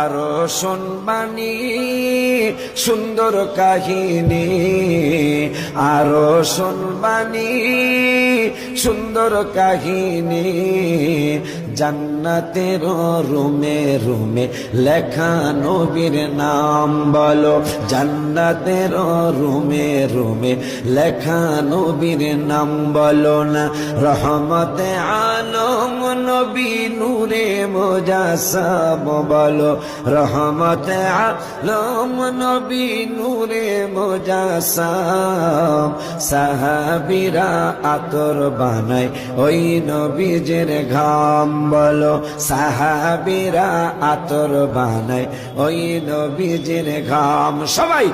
আরো শুনবানি সুন্দর কাহিনী, আরো শুনবানি সুন্দর কাহিনী। জান্নাতের রুমে রুমে লেখা নবীর নাম বলো, জান্নাতের রুমে রুমে লেখা নবীর নাম বলো না। রহমতে আলম নবী নূরে মুজাসসাম বলো, রহমতে আলম নবী নূরে মুজাসসাম। সাহাবীরা আতর বানায় ওই নবীজের ঘাম বলো, সাহাবীরা আতর বানায় ওই নবীজের ঘাম। সবাই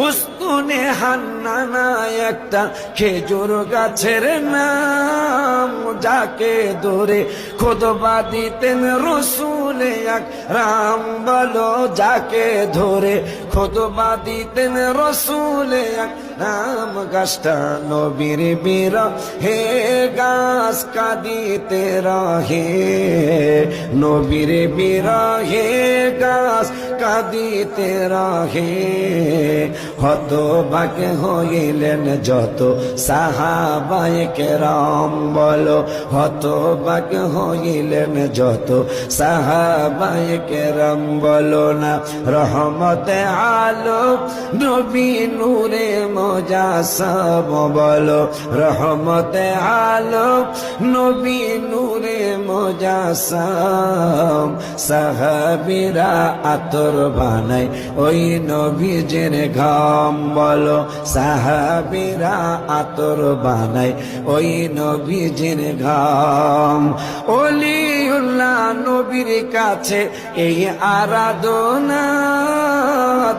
উস্তুনে হান্নানা একটা খেজুর গাছের নাম, যাকে ধরে খুতবা দিতেন রসুল আকরাম বলো, যাকে ধরে খুতবা দিতেন রসুল আকরাম। গাছটা নবীর বিরহে গাছ কাঁদিতে রহে, নবীর বিরহে গাছ কাঁদিতে রহে। হতভাগ হইলেন যত সাহাবায়ে কেরাম বলো, হতভাগ হইলেন যত সাহাবায়ে কেরাম বলো না। রহমতে আলম নবী নূরে মুজাসসাম বলো, রহমতে আলম নবী নূরে মুজাসসাম। সাহাবীরা আতর বানায় ওই নবীজের ঘাম বলো, সাহাবীরা আতর বানায় ওই নবীজের ঘাম। ওলিউল্লাহ নবীর কাছে এই আরাধনা,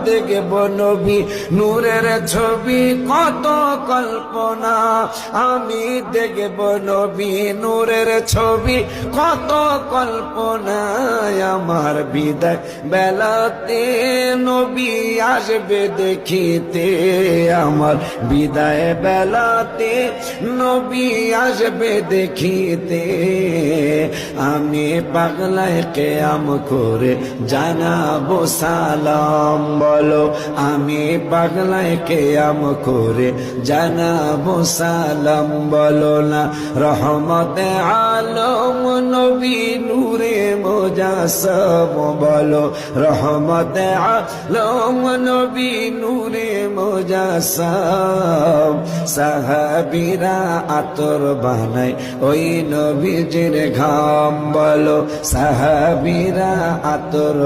দেখব নবী নূরের ছবি কত কল্পনা। আমি দেখব নবী নূরের ছবি কত কল্পনায়। আমার বিদায় বেলাতে নবী আসবে দেখিতে, আমার বিদায় বেলাতে নবী আসবে দেখিতে। আমি পাগলায় কিয়াম করে জানাবো সালাম বলো, আমি পাগলায় কিয়াম করে জানাবো সালাম বলো না। রহমতে আলম নবী নূরে মুজাসসাম বলো, রহমতে আলম নবী নূরে মুজাসসাম। সাহাবীরা আতর বানায় ওই নবীজের ঘাম বলো, সাহাবীরা আতর